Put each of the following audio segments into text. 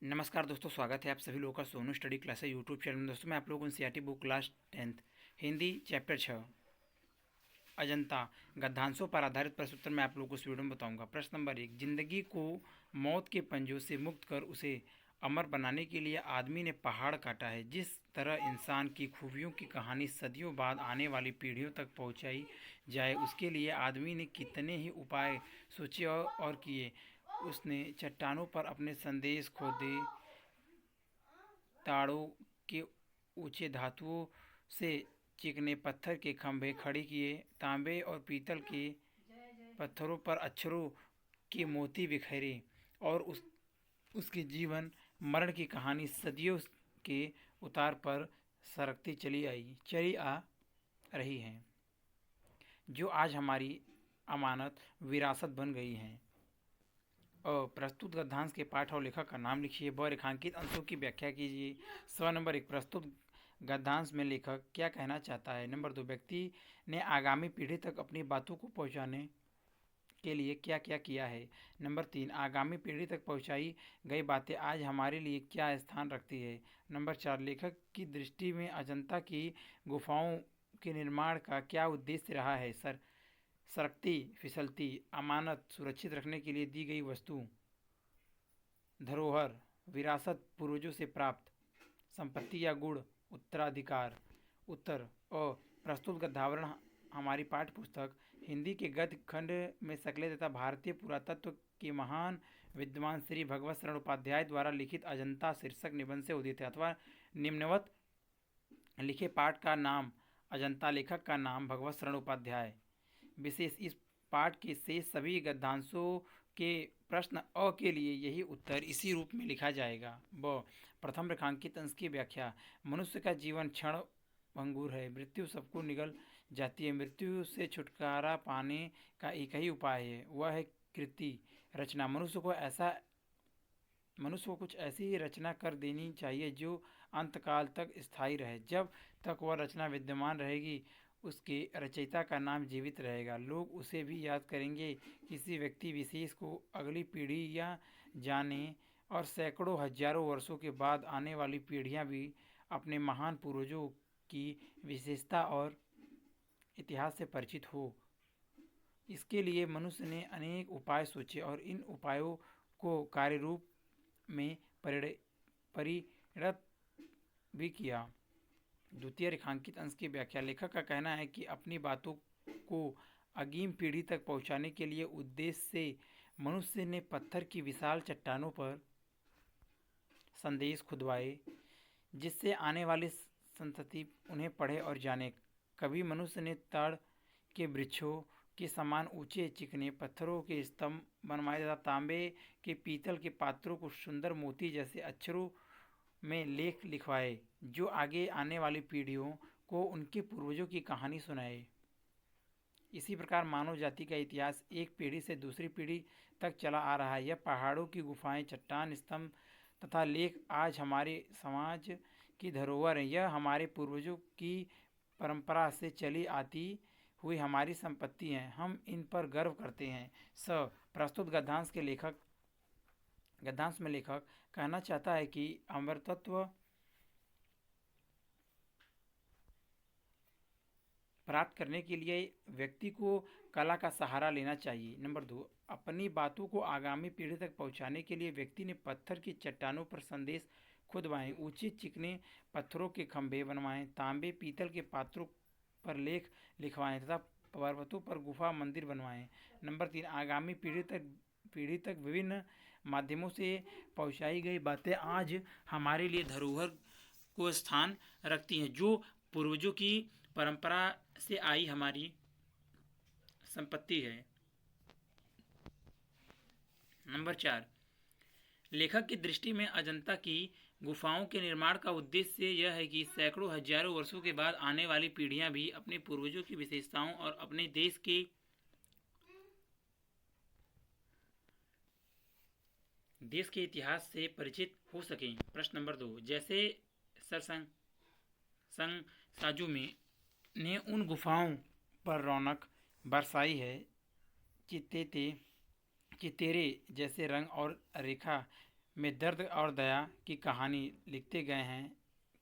नमस्कार दोस्तों, स्वागत है आप सभी लोगों का सोनू स्टडी क्लास है यूट्यूब चैनल में। दोस्तों मैं आप लोगों को NCERT book class 10th Hindi chapter 6 Ajanta गद्यांशों पर आधारित प्रश्नोत्तर मैं आप लोगों को इस वीडियो में बताऊंगा। प्रश्न नंबर 1, जिंदगी को मौत के पंजों से मुक्त कर उसे अमर बनाने के लिए आदमी ने पहाड़ काटा है। जिस तरह इंसान की खूबियों की कहानी सदियों बाद आने वाली पीढ़ियों तक पहुंचाई जाए, उसके लिए आदमी ने कितने ही उपाय सोचे और किए। उसने चट्टानों पर अपने संदेश खोदे, ताड़ों के ऊंचे धातुओं से चिकने पत्थर के खंभे खड़े किए, तांबे और पीतल के पत्थरों पर अक्षरों के मोती बिखेरे, और उसके जीवन मरण की कहानी सदियों के उतार पर सरकती चली आ रही है, जो आज हमारी अमानत विरासत बन गई है। और प्रस्तुत गद्यांश के पाठ और लेखक का नाम लिखिए। ब रेखांकित अंशों की व्याख्या कीजिए। सवाल नंबर 1, प्रस्तुत गद्यांश में लेखक क्या कहना चाहता है। नंबर 2, व्यक्ति ने आगामी पीढ़ी तक अपनी बातों को पहुंचाने के लिए क्या क्या किया है। नंबर 3, आगामी पीढ़ी तक पहुंचाई गई बातें आज हमारे लिए क्या स्थान रखती है। नंबर 4, लेखक की दृष्टि में अजंता की गुफाओं के निर्माण का क्या उद्देश्य रहा है। सरकती, फिसलती अमानत सुरक्षित रखने के लिए दी गई वस्तु, धरोहर, विरासत, पूर्वजों से प्राप्त संपत्ति या गुण, उत्तराधिकार। उत्तर और प्रस्तुत गद्यावरण हमारी पाठ्य पुस्तक हिंदी के गद्य खंड में सकले तथा भारतीय पुरातत्व के महान विद्वान श्री भगवत शरण उपाध्याय द्वारा लिखित अजंता शीर्षक निबंध से उदित है अथवा निम्नवत लिखे पाठ का नाम अजंता, लेखक का नाम भगवत शरण उपाध्याय। विशेष, इस पाठ के शेष सभी गद्यांशों के प्रश्न अ के लिए यही उत्तर इसी रूप में लिखा जाएगा। ब, प्रथम रेखांकित अंश की व्याख्या। मनुष्य का जीवन क्षण भंगुर है, मृत्यु सबको निगल जाती है। मृत्यु से छुटकारा पाने का एक ही उपाय है, वह है कृति रचना। मनुष्य को कुछ ऐसी रचना कर देनी चाहिए जो अंतकाल तक स्थायी रहे। जब तक वह रचना विद्यमान रहेगी, उसके रचयिता का नाम जीवित रहेगा। लोग उसे भी याद करेंगे। किसी व्यक्ति विशेष को अगली पीढ़ी या जाने, और सैकड़ों हजारों वर्षों के बाद आने वाली पीढ़ियां भी अपने महान पूर्वजों की विशेषता और इतिहास से परिचित हो। इसके लिए मनुष्य ने अनेक उपाय सोचे और इन उपायों को कार्य रूप में परिणत भी किया। द्वितीय रेखांकित अंश की व्याख्या। लेखक का कहना है कि अपनी बातों को अगली पीढ़ी तक पहुंचाने के लिए उद्देश्य से मनुष्य ने पत्थर की विशाल चट्टानों पर संदेश खुदवाए, जिससे आने वाली संतति उन्हें पढ़े और जाने। कभी मनुष्य ने ताड़ के वृक्षों के समान ऊंचे चिकने पत्थरों के स्तंभ बनवाए तथा तांबे के पीतल के पात्रों को सुंदर मोती जैसे अक्षरों में लेख लिखवाए, जो आगे आने वाली पीढ़ियों को उनके पूर्वजों की कहानी सुनाए। इसी प्रकार मानव जाति का इतिहास एक पीढ़ी से दूसरी पीढ़ी तक चला आ रहा है। यह पहाड़ों की गुफाएं, चट्टान, स्तंभ तथा लेख आज हमारे समाज की धरोहर है। यह हमारे पूर्वजों की परंपरा से चली आती हुई हमारी संपत्ति हैं। हम इन पर गर्व करते हैं। प्रस्तुत गद्यांश में लेखक कहना चाहता है कि अमरतत्व प्राप्त करने के लिए व्यक्ति को कला का सहारा लेना चाहिए। नंबर 2, अपनी बातों को आगामी पीढ़ी तक पहुंचाने के लिए व्यक्ति ने पत्थर की चट्टानों पर संदेश खुदवाए, ऊंचे चिकने पत्थरों के खंभे बनवाएं, तांबे पीतल के पात्रों पर लेख लिखवाएं तथा पर्वतों पर गुफा मंदिर बनवाएं। नंबर 3, आगामी पीढ़ी तक विभिन्न माध्यमों से पहुंचाई गई बातें आज हमारे लिए धरोहर को स्थान रखती हैं, जो पूर्वजों की परंपरा से आई हमारी संपत्ति है। नंबर 4, लेखक की दृष्टि में अजंता की गुफाओं के निर्माण का उद्देश्य यह है कि सैकड़ों हजारों वर्षों के बाद आने वाली पीढ़ियां भी अपने पूर्वजों की विशेषताओं और अपने देश के इतिहास से परिचित हो सकें। प्रश्न नंबर 2, जैसे सरसंग साजू में ने उन गुफाओं पर रौनक बरसाई है, चितेरे जैसे रंग और रेखा में दर्द और दया की कहानी लिखते गए हैं,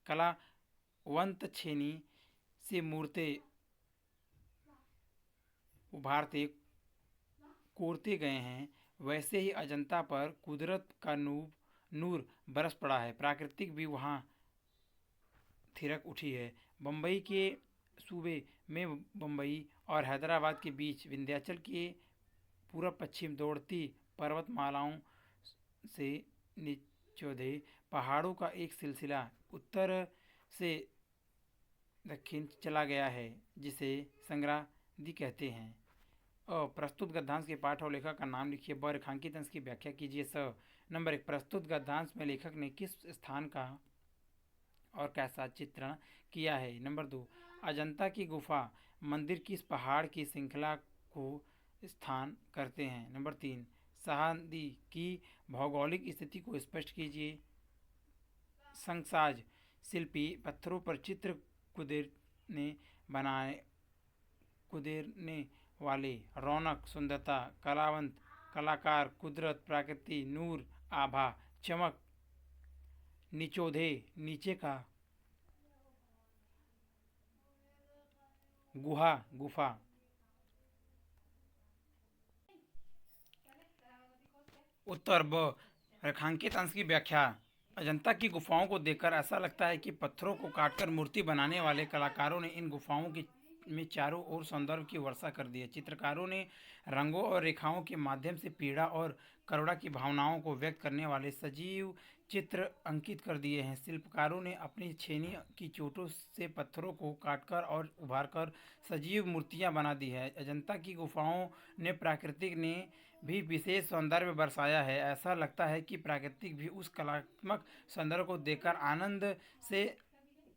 कलावंत छेनी से मूर्तें उभारते कोरते गए हैं, वैसे ही अजंता पर कुदरत का नूर बरस पड़ा है। प्राकृतिक भी वहाँ थिरक उठी है। बम्बई के सूबे में बम्बई और हैदराबाद के बीच विंध्याचल के पूर्व पश्चिम दौड़ती पर्वतमालाओं से निचोधे पहाड़ों का एक सिलसिला उत्तर से दक्षिण चला गया है, जिसे संग्रादी कहते हैं। प्रस्तुत गद्यांश के पाठ और लेखक का नाम लिखिए। ब रेखांकित अंश की व्याख्या कीजिए। नंबर 1, प्रस्तुत गद्यांश में लेखक ने किस स्थान का और कैसा चित्रण किया है। नंबर 2, अजंता की गुफा मंदिर किस पहाड़ की श्रृंखला को स्थान करते हैं। नंबर 3, सहादी की भौगोलिक स्थिति को स्पष्ट कीजिए। संगसाज शिल्पी पत्थरों पर चित्र कुदेरने बनाए कुदेरने वाले रौनक, सुंदरता, कलावंत, कलाकार, कुदरत, प्रकृति, नूर, आभा, चमक, निचोधे, नीचे का, गुहा, गुफा। उत्तर ब, रेखांकित अंश की व्याख्या। अजंता की गुफाओं को देखकर ऐसा लगता है कि पत्थरों को काटकर मूर्ति बनाने वाले कलाकारों ने इन गुफाओं की में चारों ओर सौंदर्य की वर्षा कर दी है। चित्रकारों ने रंगों और रेखाओं के माध्यम से पीड़ा और करुणा की भावनाओं को व्यक्त करने वाले सजीव चित्र अंकित कर दिए हैं। शिल्पकारों ने अपनी छेनी की चोटों से पत्थरों को काटकर और उभारकर सजीव मूर्तियां बना दी है। अजंता की गुफाओं ने प्राकृतिक ने भी विशेष सौंदर्य बरसाया है। ऐसा लगता है कि प्राकृतिक भी उस कलात्मक सौंदर्य को देखकर आनंद से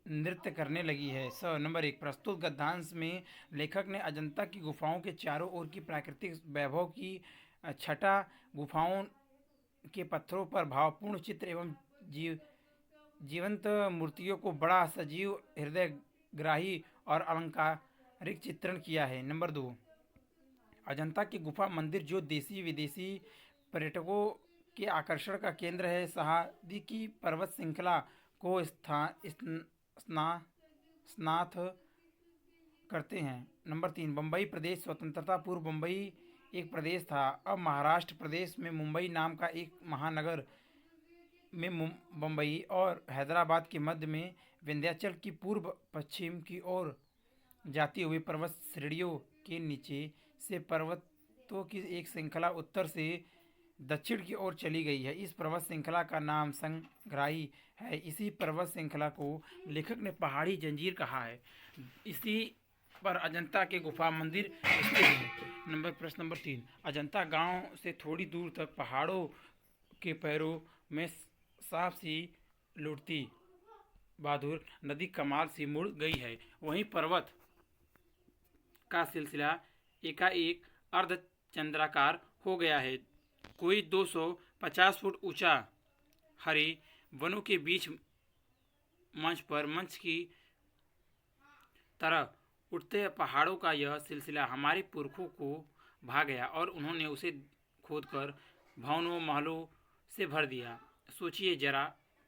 नृत्य करने लगी है। नंबर 1, प्रस्तुत गद्यांश में लेखक ने अजंता की गुफाओं के चारों ओर की प्राकृतिक वैभव की छटा, गुफाओं के पत्थरों पर भावपूर्ण चित्र एवं जीवंत मूर्तियों को बड़ा सजीव, हृदयग्राही और अलंकारिक चित्रण किया है। नंबर 2, अजंता की गुफा मंदिर जो देशी विदेशी पर्यटकों के आकर्षण का केंद्र है, सहादी की पर्वत श्रृंखला को स्नात करते हैं। नंबर 3, बम्बई प्रदेश स्वतंत्रता पूर्व बम्बई एक प्रदेश था। अब महाराष्ट्र प्रदेश में मुंबई नाम का एक महानगर में बम्बई और हैदराबाद के मध्य में विंध्याचल की पूर्व पश्चिम की ओर जाती हुई पर्वत श्रेणियों के नीचे से पर्वतों की एक श्रृंखला उत्तर से दक्षिण की ओर चली गई है। इस पर्वत श्रृंखला का नाम संग्राही है। इसी पर्वत श्रृंखला को लेखक ने पहाड़ी जंजीर कहा है। इसी पर अजंता के गुफा मंदिर स्थित है। प्रश्न नंबर 3, अजंता गांव से थोड़ी दूर तक पहाड़ों के पैरों में साफ सी लुढ़ती बहादुर नदी कमाल से मुड़ गई है। वहीं पर्वत का सिलसिला एकाएक अर्धचंद्राकार हो गया है। कोई 250 फुट ऊंचा हरे वनों के बीच मंच की तरह उठते पहाड़ों का यह सिलसिला हमारे पुरखों को भा गया और उन्होंने उसे खोदकर भवनों महलों से भर दिया। सोचिए जरा,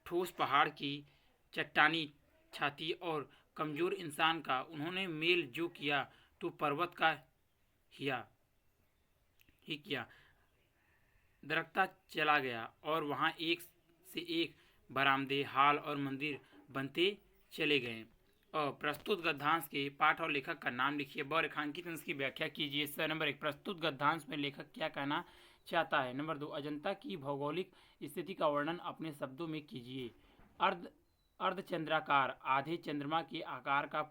ठोस पहाड़ की चट्टानी छाती और कमजोर इंसान का उन्होंने मेल जो किया तो पर्वत का ही किया दरकता चला गया और वहाँ एक से एक बरामदे, हाल और मंदिर बनते चले गए। और प्रस्तुत गद्यांश के पाठ और लेखक का नाम लिखिए। ब रेखांकित अंश की व्याख्या कीजिए। नंबर 1, प्रस्तुत गद्यांश में लेखक क्या कहना चाहता है। नंबर 2, अजंता की भौगोलिक स्थिति का वर्णन अपने शब्दों में कीजिए। अर्धचंद्राकार, आधे चंद्रमा के आकार का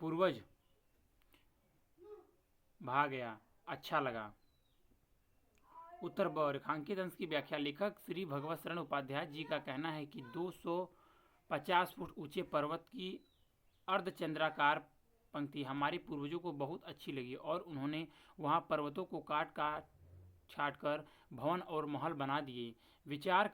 पूर्वज भा गया, अच्छा लगा। उत्तर ब, रेखांकित अंश की व्याख्या। लेखक श्री भगवत शरण उपाध्याय जी का कहना है कि 250 फुट ऊंचे पर्वत की अर्धचंद्राकार पंक्ति हमारे पूर्वजों को बहुत अच्छी लगी और उन्होंने वहां पर्वतों को काट छाट कर भवन और महल बना दिए। विचार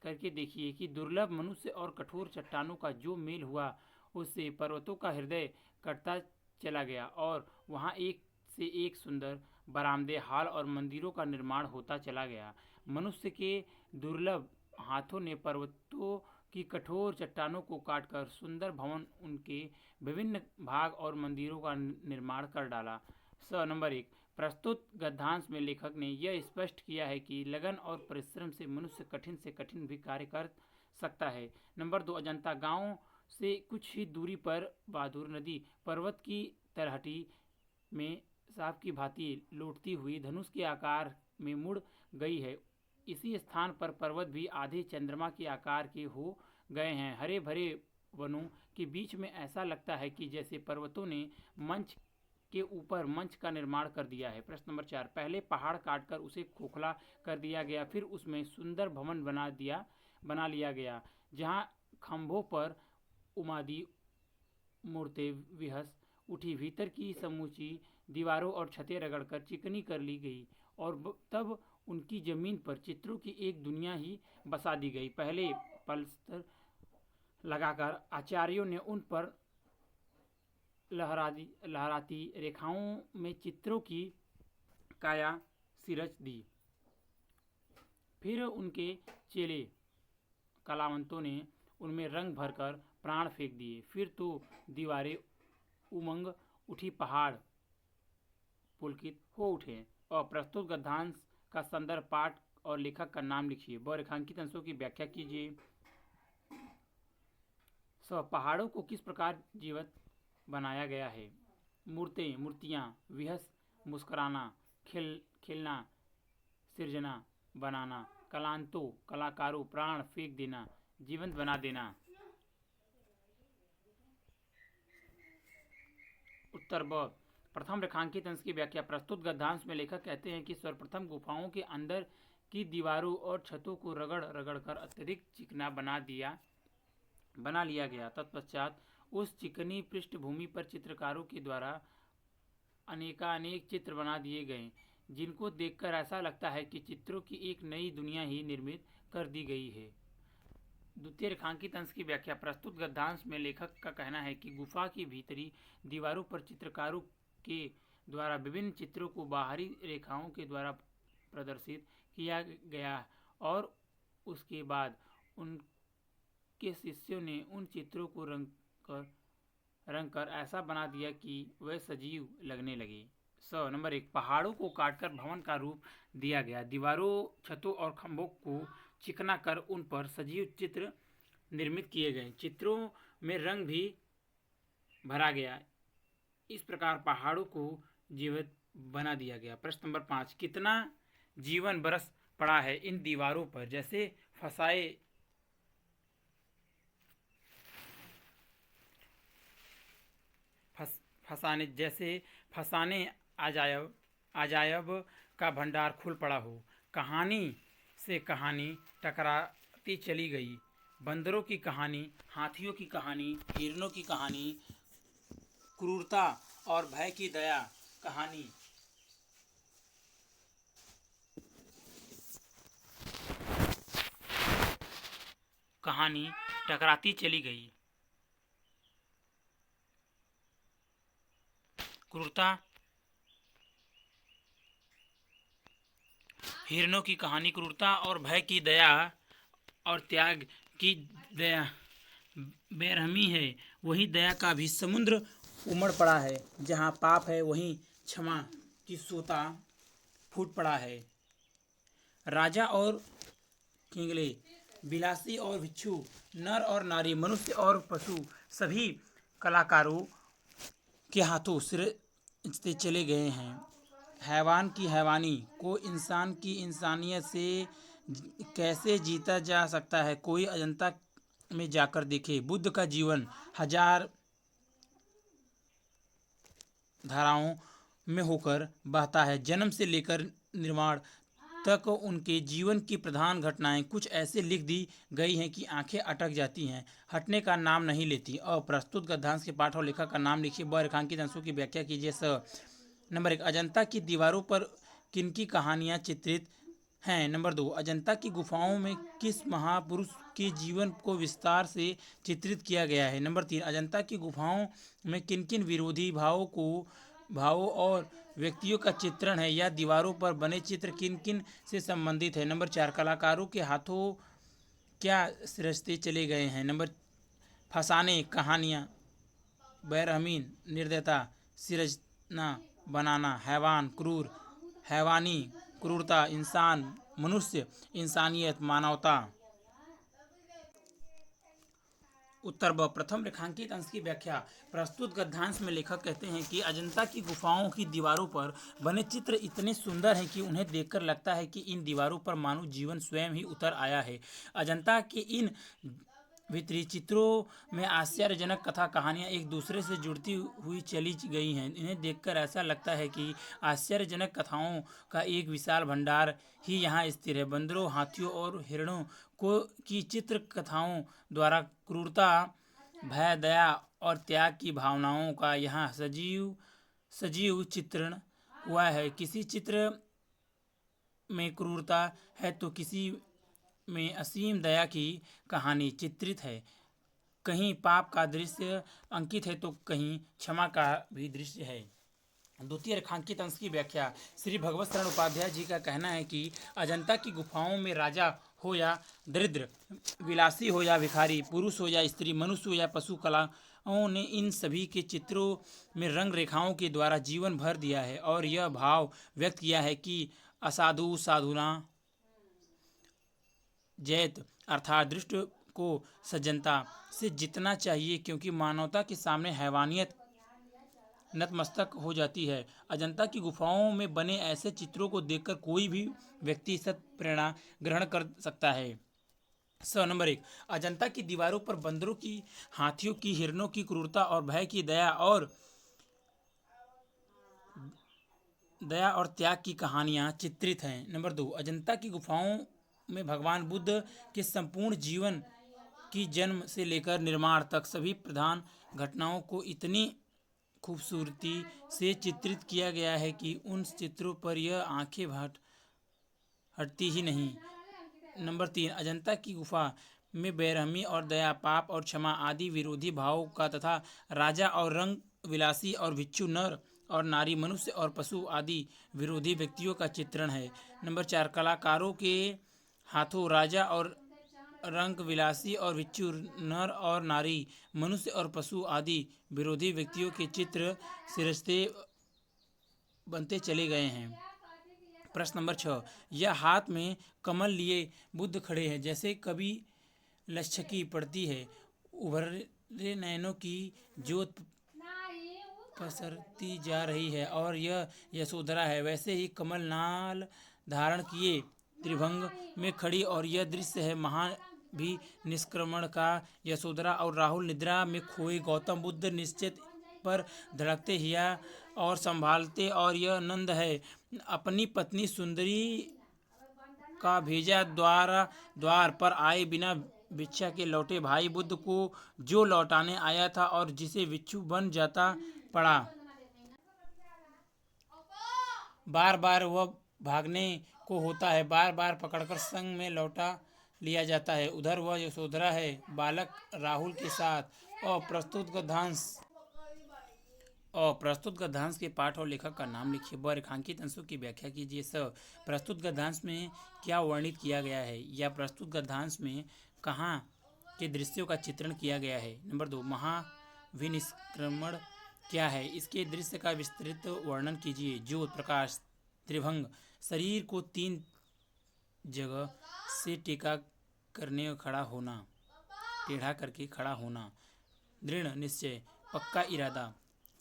करके देखिए कि दुर्लभ मनुष्य और कठोर चट्टानों का जो मेल हुआ, उससे पर्वतों का हृदय कटता चला गया और वहाँ एक से एक सुंदर बरामदे, हाल और मंदिरों का निर्माण होता चला गया। मनुष्य के दुर्लभ हाथों ने पर्वतों की कठोर चट्टानों को काटकर सुंदर भवन, उनके विभिन्न भाग और मंदिरों का निर्माण कर डाला। नंबर 1, प्रस्तुत गद्यांश में लेखक ने यह स्पष्ट किया है कि लगन और परिश्रम से मनुष्य कठिन से कठिन भी कार्य कर सकता है। नंबर 2, अजंता गांव से कुछ ही दूरी पर बहादुर नदी पर्वत की तलहटी में सांप की भांति लौटती हुई धनुष के आकार में मुड़ गई है। इसी स्थान पर पर्वत भी आधे चंद्रमा के आकार के हो गए हैं। हरे भरे वनों के बीच में ऐसा लगता है कि जैसे पर्वतों ने मंच के ऊपर मंच का निर्माण कर दिया है। प्रश्न नंबर 4, पहले पहाड़ काटकर उसे खोखला कर दिया गया, फिर उसमें सुंदर भवन बना लिया गया, जहाँ खंभों पर उमादी मूर्तें विहस उठी, भीतर की समूची दीवारों और छतें रगड़कर चिकनी कर ली गई और तब उनकी जमीन पर चित्रों की एक दुनिया ही बसा दी गई। पहले पलस्तर लगाकर आचार्यों ने उन पर लहराती रेखाओं में चित्रों की काया सिरच दी। फिर उनके चेले कलावंतों ने उनमें रंग भरकर प्राण फेंक दिए। फिर तो दीवारें उमंग उठी, पहाड़ पुलकित हो उठे। और प्रस्तुत गद्यांश का संदर्भ पाठ और लेखक का नाम लिखिए। रेखांकित अंशों की व्याख्या कीजिए। पहाड़ों को किस प्रकार जीवित बनाया गया है? मूर्तियाँ, विहस मुस्कुराना, खिलना, सृजना, बनाना। कलांतों, कलाकारों, प्राण फेंक देना, जीवंत बना देना। उत्तर ब, प्रथम रेखांकित अंश की व्याख्या। प्रस्तुत गद्यांश में लेखक कहते हैं कि सर्वप्रथम गुफाओं के अंदर की दीवारों और छतों को रगड़ कर अत्यधिक चिकना बना लिया गया। तत्पश्चात उस चिकनी पृष्ठभूमि पर चित्रकारों के द्वारा अनेकानेक चित्र बना दिए गए, जिनको देखकर ऐसा लगता है कि चित्रों की एक नई दुनिया ही निर्मित कर दी गई है। द्वितीय रेखांकित अंश की व्याख्या। प्रस्तुत गद्यांश में लेखक का कहना है कि गुफा की भीतरी दीवारों पर चित्रकारों के द्वारा विभिन्न चित्रों को बाहरी रेखाओं के द्वारा प्रदर्शित किया गया और उसके बाद उनके शिष्यों ने उन चित्रों को रंग कर ऐसा बना दिया कि वे सजीव लगने लगे। नंबर 1, पहाड़ों को काटकर भवन का रूप दिया गया। दीवारों, छतों और खंभों को चिकना कर उन पर सजीव चित्र निर्मित किए गए। चित्रों में रंग भी भरा गया। इस प्रकार पहाड़ों को जीवित बना दिया गया। प्रश्न नंबर 5, कितना जीवन बरस पड़ा है इन दीवारों पर, जैसे फसाने अजायब का भंडार खुल पड़ा हो। कहानी से कहानी टकराती चली गई। बंदरों की कहानी, हाथियों की कहानी, हिरणों की कहानी, क्रूरता और भय की दया कहानी टकराती चली गई। हिरणों की कहानी, क्रूरता और भय की दया और त्याग की दया बेरहमी है, वही दया का भी समुद्र उमड़ पड़ा है। जहाँ पाप है वहीं क्षमा की सोता फूट पड़ा है। राजा और किंगले, बिलासी और भिक्षु, नर और नारी, मनुष्य और पशु सभी कलाकारों के हाथों सिरजते चले गए हैं। हैवान की हैवानी को इंसान की इंसानियत से कैसे जीता जा सकता है? कोई अजंता में जाकर देखे। बुद्ध का जीवन हजार धाराओं में होकर बहता है। जन्म से लेकर निर्वाण तक उनके जीवन की प्रधान घटनाएं कुछ ऐसे लिख दी गई हैं कि आंखें अटक जाती हैं, हटने का नाम नहीं लेती। और प्रस्तुत गद्यांश के पाठ और लेखक का नाम लिखिए। रेखांकित अंशों की व्याख्या कीजिए। नंबर 1, अजंता की दीवारों पर किनकी कहानियां चित्रित हैं? नंबर 2, अजंता की गुफाओं में किस महापुरुष के जीवन को विस्तार से चित्रित किया गया है? नंबर 3, अजंता की गुफाओं में किन किन विरोधी भावों को भावों और व्यक्तियों का चित्रण है। यह दीवारों पर बने चित्र किन किन से संबंधित है? नंबर 4, कलाकारों के हाथों क्या सृष्टि चले गए हैं? नंबर फसाने, कहानियाँ, बैरहमीन, निर्दयता, सिरजना, बनाना, हैवान, क्रूर, हैवानी, क्रूरता, इंसान, मनुष्य, इंसानियत, मानवता। उत्तर ब, प्रथम रेखांकित अंश की व्याख्या। प्रस्तुत गद्यांश में लेखक कहते हैं कि अजंता की गुफाओं की दीवारों पर बने चित्र इतने सुंदर हैं कि उन्हें देखकर लगता है कि इन दीवारों पर मानव जीवन स्वयं ही उतर आया है। अजंता के इन भीतरी चित्रों में आश्चर्यजनक कथा कहानियाँ एक दूसरे से जुड़ती हुई चली गई हैं। इन्हें देखकर ऐसा लगता है कि आश्चर्यजनक कथाओं का एक विशाल भंडार ही यहाँ स्थिर है। बंदरों, हाथियों और हिरणों को की चित्र कथाओं द्वारा क्रूरता, भय, दया और त्याग की भावनाओं का यहाँ सजीव चित्रण हुआ है। किसी चित्र में क्रूरता है तो किसी में असीम दया की कहानी चित्रित है। कहीं पाप का दृश्य अंकित है तो कहीं क्षमा का भी दृश्य है। द्वितीय रेखांकित अंश की व्याख्या। श्री भगवत शरण उपाध्याय जी का कहना है कि अजंता की गुफाओं में राजा हो या दरिद्र, विलासी हो या भिखारी, पुरुष हो या स्त्री, मनुष्य हो या पशु, कलाओं ने इन सभी के चित्रों में रंग रेखाओं के द्वारा जीवन भर दिया है और यह भाव व्यक्त किया है कि असाधु साधुना जैत, अर्थात दुष्ट को सज्जनता से जितना चाहिए, क्योंकि मानवता के सामने हैवानियत नतमस्तक हो जाती है। अजंता की गुफाओं में बने ऐसे चित्रों को देखकर कोई भी व्यक्ति सत प्रेरणा ग्रहण कर सकता है। नंबर 1, अजंता की दीवारों पर बंदरों की, हाथियों की, हिरणों की क्रूरता और भय की दया और त्याग की कहानियाँ चित्रित हैं। नंबर 2, अजंता की गुफाओं में भगवान बुद्ध के संपूर्ण जीवन की जन्म से लेकर निर्माण तक सभी प्रधान घटनाओं को इतनी खूबसूरती से चित्रित किया गया है कि उन चित्रों पर यह आंखें हटती ही नहीं। नंबर 3, अजंता की गुफा में बेरहमी और दया, पाप और क्षमा आदि विरोधी भावों का तथा राजा और रंग विलासी और भिक्षु, नर और नारी, मनुष्य और पशु आदि विरोधी व्यक्तियों का चित्रण है। नंबर 4, कलाकारों के हाथों राजा और रंग विलासी और भिक्षु, नर और नारी, मनुष्य और पशु आदि विरोधी व्यक्तियों के चित्र सिरस्ते बनते चले गए हैं। प्रश्न नंबर 6, यह हाथ में कमल लिए बुद्ध खड़े हैं। जैसे कभी लचकी पड़ती है, उभरे नयनों की ज्योत पसरती जा रही है और यह यशोधरा है, वैसे ही कमल नाल धारण किए त्रिभंग में खड़ी और यह दृश्य है महान भी निष्क्रमण का यशोधरा और राहुल निद्रा में खोए गौतम बुद्ध निश्चित पर धड़कते हिया और संभालते और यह नंद है अपनी पत्नी सुंदरी का भेजा द्वार पर आए बिना भिक्षा के लौटे भाई बुद्ध को जो लौटाने आया था और जिसे भिक्षु बन जाता पड़ा। बार बार वह भागने को होता है, बार बार पकड़कर संग में लौटा लिया जाता है। उधर वह यशोधरा है बालक राहुल के साथ। और प्रस्तुत गद्यांश के पाठ और लेखक का नाम लिखिए। ब, रेखांकित अंशों की व्याख्या कीजिए। स, प्रस्तुत गद्यांश में क्या वर्णित किया गया है या प्रस्तुत गद्यांश में कहाँ के दृश्यों का चित्रण किया गया है। नंबर 2, महाविनिष्क्रमण क्या है, इसके दृश्य का विस्तृत वर्णन कीजिए। ज्योत, प्रकाश, त्रिभंग, शरीर को 3 जगह से टेढ़ा करके खड़ा होना, दृढ़ निश्चय, पक्का इरादा।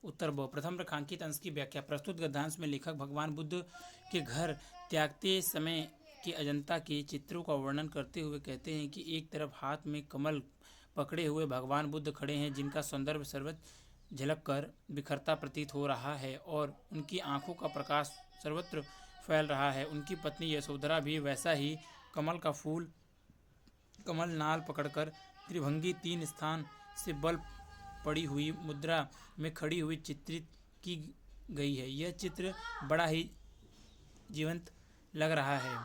उत्तर ब, प्रथम रेखांकित अंश की व्याख्या। प्रस्तुत गद्यांश में लेखक भगवान बुद्ध के घर त्यागते समय के अजंता के चित्रों का वर्णन करते हुए कहते हैं कि एक तरफ हाथ में कमल पकड़े हुए भगवान बुद्ध खड़े हैं, जिनका सौंदर्य सर्वत्र झलक कर बिखरता प्रतीत हो रहा है और उनकी आंखों का प्रकाश सर्वत्र फैल रहा है। उनकी पत्नी यशोधरा भी वैसा ही कमल नाल पकड़कर त्रिभंगी 3 स्थान से बल पड़ी हुई मुद्रा में खड़ी हुई चित्रित की गई है। यह चित्र बड़ा ही जीवंत लग रहा है।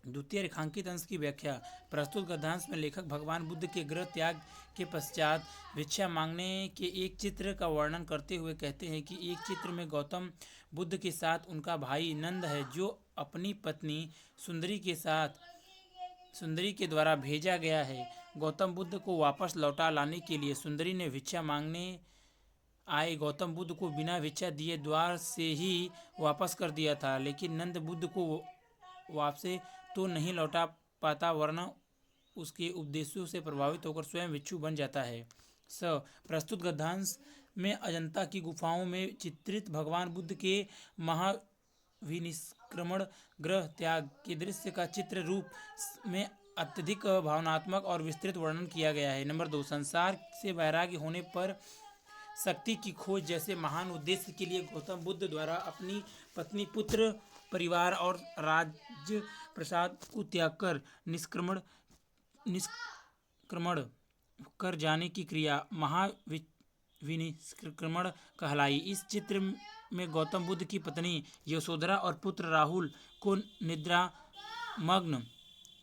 द्वितीय रेखांकित अंश की व्याख्या। प्रस्तुत गद्यांश में लेखक भगवान बुद्ध के गृह त्याग के पश्चात भिक्षा मांगने के एक चित्र का वर्णन करते हुए कहते हैं कि एक चित्र में गौतम बुद्ध के साथ उनका भाई नंद है, जो अपनी पत्नी सुंदरी के द्वारा भेजा गया है। गौतम बुद्ध को वापस लौटा लाने के लिए सुंदरी ने भिक्षा मांगने आए गौतम बुद्ध को बिना भिक्षा दिए द्वार से ही वापस कर दिया था, लेकिन नंद बुद्ध को वापसे तो नहीं लौटा पाता, वरना उसके उपदेशों से प्रभावित होकर स्वयं भिक्षु बन जाता है। प्रस्तुत गद्यांश में अजंता की गुफाओं में चित्रित भगवान बुद्ध के महाविनिष्क्रमण गृह त्याग के दृश्य का चित्र रूप में अत्यधिक भावनात्मक और विस्तृत वर्णन किया गया है। नंबर 2, संसार से वैराग्य होने पर शक्ति की खोज जैसे महान उद्देश्य के लिए गौतम बुद्ध द्वारा अपनी पत्नी, पुत्र, परिवार और राज्य प्रसाद को त्याग कर निष्क्रमण कर जाने की क्रिया महाविनिष्क्रमण कहलाई। इस चित्र में गौतम बुद्ध की पत्नी यशोधरा और पुत्र राहुल को निद्रामग्न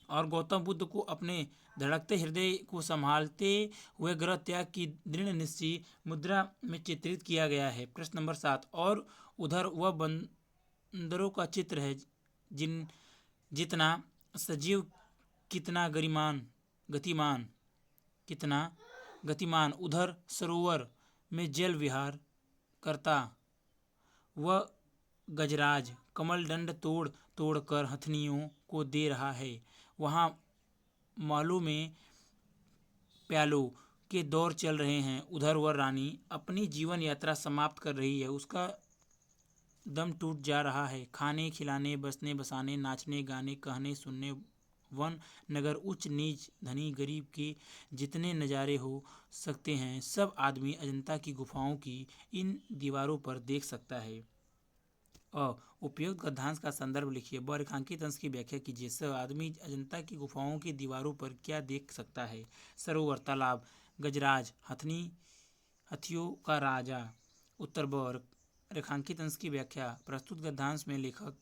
और गौतम बुद्ध को अपने धड़कते हृदय को संभालते हुए गृह त्याग की दृढ़ निश्चय मुद्रा में चित्रित किया गया है। प्रश्न नंबर 7, और उधर वह बंदरों का चित्र है, जितना सजीव कितना गतिमान, उधर सरोवर में जल विहार करता वह गजराज कमल दंड तोड़ तोड़ कर हथनियों को दे रहा है। वहाँ महलों में प्यालों के दौर चल रहे हैं। उधर वह रानी अपनी जीवन यात्रा समाप्त कर रही है, उसका दम टूट जा रहा है। खाने खिलाने, बसने बसाने, नाचने गाने, कहने सुनने, वन नगर, उच्च नीच, धनी गरीब के जितने नज़ारे हो सकते हैं, सब आदमी अजंता की गुफाओं की इन दीवारों पर देख सकता है। उपयुक्त गद्यांश का संदर्भ लिखिए। रेखांकित अंश की व्याख्या कीजिए। आदमी अजंता की गुफाओं की दीवारों पर क्या देख सकता है? सरोवर, तालाब, गजराज, हाथियों का राजा। उत्तर ब। रेखांकित अंश की व्याख्या। प्रस्तुत गद्यांश में लेखक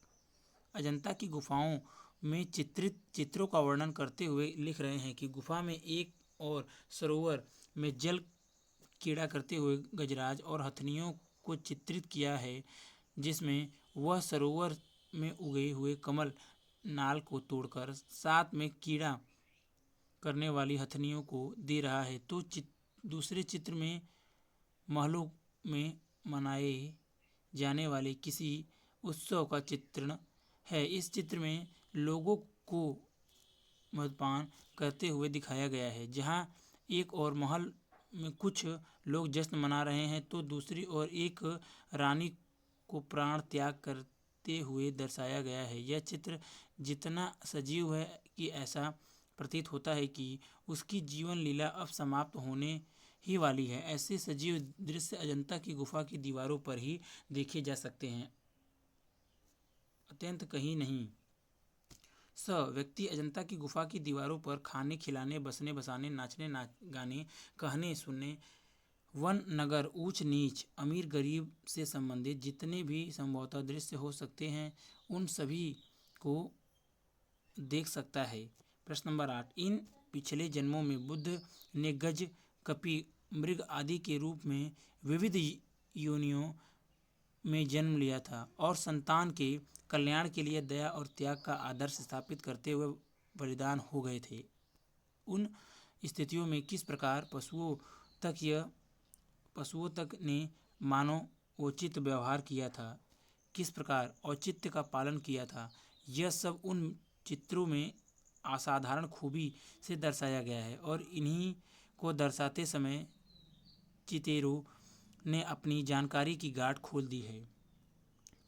अजंता की गुफाओं में चित्रित चित्रों का वर्णन करते हुए लिख रहे हैं कि गुफा में एक और सरोवर में जल कीड़ा करते हुए गजराज और हथनियों को चित्रित किया है, जिसमें वह सरोवर में उगे हुए कमल नाल को तोड़कर साथ में कीड़ा करने वाली हथनियों को दे रहा है। तो दूसरे चित्र में महलों में मनाए जाने वाले किसी उत्सव का चित्रण है। इस चित्र में लोगों को मद्यपान करते हुए दिखाया गया है। जहां एक और महल में कुछ लोग जश्न मना रहे हैं, तो दूसरी ओर एक रानी को प्राण त्याग करते हुए दर्शाया गया है। यह चित्र जितना सजीव है कि ऐसा प्रतीत होता है कि उसकी जीवन लीला अब समाप्त होने ही वाली है। ऐसे सजीव दृश्य अजंता की गुफा की दीवारों पर ही देखे जा सकते हैं, अत्यंत कहीं नहीं। व्यक्ति अजंता की गुफा की दीवारों पर खाने खिलाने, बसने बसाने, नाचने गाने, कहने सुनने, वन नगर, ऊंच नीच, अमीर गरीब से संबंधित जितने भी संभवतः दृश्य हो सकते हैं, उन सभी को देख सकता है। प्रश्न नंबर 8, इन पिछले जन्मों में बुद्ध ने गज, कपि, मृग आदि के रूप में विविध योनियों में जन्म लिया था और संतान के कल्याण के लिए दया और त्याग का आदर्श स्थापित करते हुए बलिदान हो गए थे। उन स्थितियों में किस प्रकार पशुओं तक ने मानवोचित व्यवहार किया था, किस प्रकार औचित्य का पालन किया था, यह सब उन चित्रों में असाधारण खूबी से दर्शाया गया है। और इन्हीं को दर्शाते समय चितेरो ने अपनी जानकारी की गांठ खोल दी है।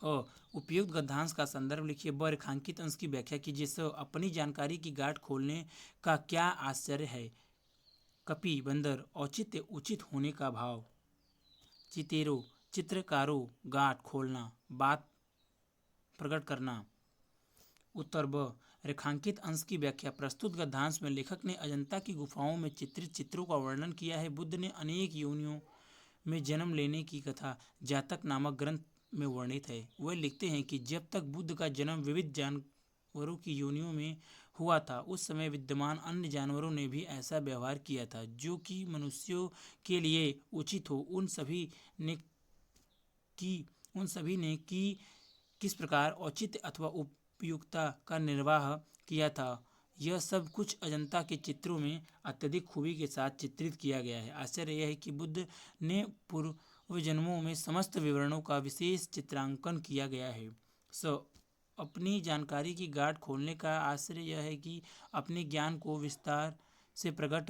और उपयुक्त गद्यांश का संदर्भ लिखिए। रेखांकित अंश की व्याख्या कीजिए। अपनी जानकारी की गांठ खोलने का क्या आश्चर्य है? कपि, बंदर, औचित्य, उचित होने का भाव। चितेरो, चित्रकारो, गांठ खोलना, बात प्रकट करना। उत्तर ब। रेखांकित अंश की व्याख्या। प्रस्तुत गद्यांश में लेखक ने अजंता की गुफाओं में चित्रित चित्रों का वर्णन किया है। बुद्ध ने अनेक योनियों में जन्म लेने की कथा जातक नामक ग्रंथ में वर्णित है। वह लिखते हैं कि जब तक बुद्ध का जन्म विविध जानवरों की योनियों में हुआ था, उस समय विद्यमान अन्य जानवरों ने भी ऐसा व्यवहार किया था जो कि मनुष्यों के लिए उचित हो। उन सभी ने किस प्रकार औचित्य अथवा उपयुक्तता का निर्वाह किया था, यह सब कुछ अजंता के चित्रों में अत्यधिक खूबी के साथ चित्रित किया गया है। आश्चर्य यह है कि बुद्ध ने पूर्व जन्मों में समस्त विवरणों का विशेष चित्रांकन किया गया है। अपनी जानकारी की गांठ खोलने का आश्चर्य यह है कि अपने ज्ञान को विस्तार से प्रकट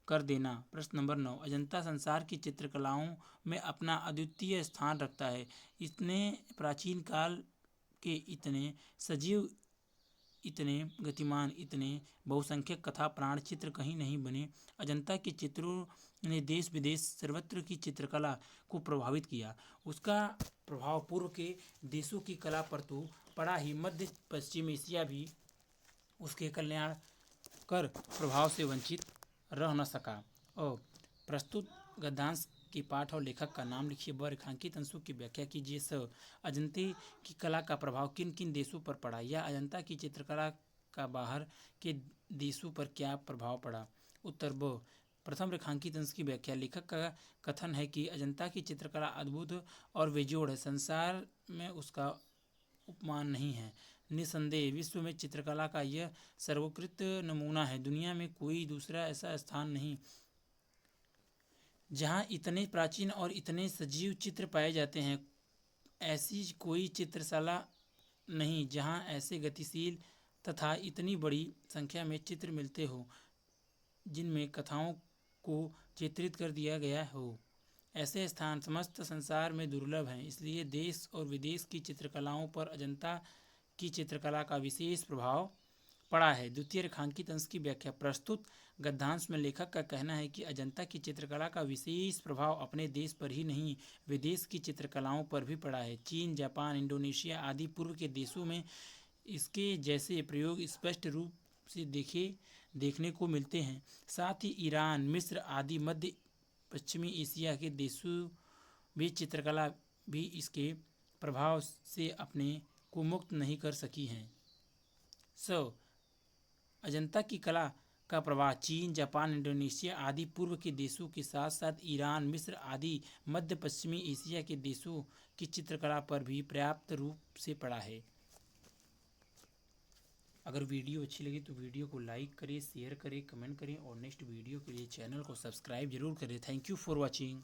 कर देना। प्रश्न नंबर 9, अजंता संसार की चित्रकलाओं में अपना अद्वितीय स्थान रखता है। इतने प्राचीन काल के इतने सजीव, इतने गतिमान, इतने बहुसंख्यक कथा प्राण चित्र कहीं नहीं बने। अजंता के चित्रों ने देश विदेश सर्वत्र की चित्रकला को प्रभावित किया। उसका प्रभाव पूर्व के देशों की कला पर तो पड़ा ही, मध्य पश्चिम एशिया भी उसके कल्याण कर प्रभाव से वंचित रह न सका। और प्रस्तुत गद्यांश के पाठ और लेखक का नाम लिखिए, व रेखांकित अंशों की व्याख्या कीजिए। अजंते की कला का प्रभाव किन किन देशों पर पड़ा, या अजंता की चित्रकला का बाहर के देशों पर क्या प्रभाव पड़ा। उत्तर ब, प्रथम रेखांकित अंश की व्याख्या। लेखक का कथन है कि अजंता की चित्रकला अद्भुत और बेजोड़ है, संसार में उसका उपमान नहीं है। निसंदेह विश्व में चित्रकला का यह सर्वोत्कृष्ट नमूना है। दुनिया में कोई दूसरा ऐसा स्थान नहीं जहाँ इतने प्राचीन और इतने सजीव चित्र पाए जाते हैं। ऐसी कोई चित्रशाला नहीं जहाँ ऐसे गतिशील तथा इतनी बड़ी संख्या में चित्र मिलते हो जिनमें कथाओं को चित्रित कर दिया गया हो। ऐसे स्थान समस्त संसार में दुर्लभ हैं। इसलिए देश और विदेश की चित्रकलाओं पर अजंता की चित्रकला का विशेष प्रभाव पड़ा है। द्वितीय रेखांकित अंश की व्याख्या। प्रस्तुत गद्यांश में लेखक का कहना है कि अजंता की चित्रकला का विशेष प्रभाव अपने देश पर ही नहीं, विदेश की चित्रकलाओं पर भी पड़ा है। चीन, जापान, इंडोनेशिया आदि पूर्व के देशों में इसके जैसे प्रयोग स्पष्ट रूप से देखने को मिलते हैं। साथ ही ईरान, मिस्र आदि मध्य पश्चिमी एशिया के देशों भी चित्रकला भी इसके प्रभाव से अपने को मुक्त नहीं कर सकी हैं। अजंता की कला का प्रभाव चीन, जापान, इंडोनेशिया आदि पूर्व के देशों के साथ साथ ईरान, मिस्र आदि मध्य पश्चिमी एशिया के देशों की चित्रकला पर भी पर्याप्त रूप से पड़ा है। अगर वीडियो अच्छी लगी तो वीडियो को लाइक करें, शेयर करें, कमेंट करें और नेक्स्ट वीडियो के लिए चैनल को सब्सक्राइब जरूर करें। Thank you for watching.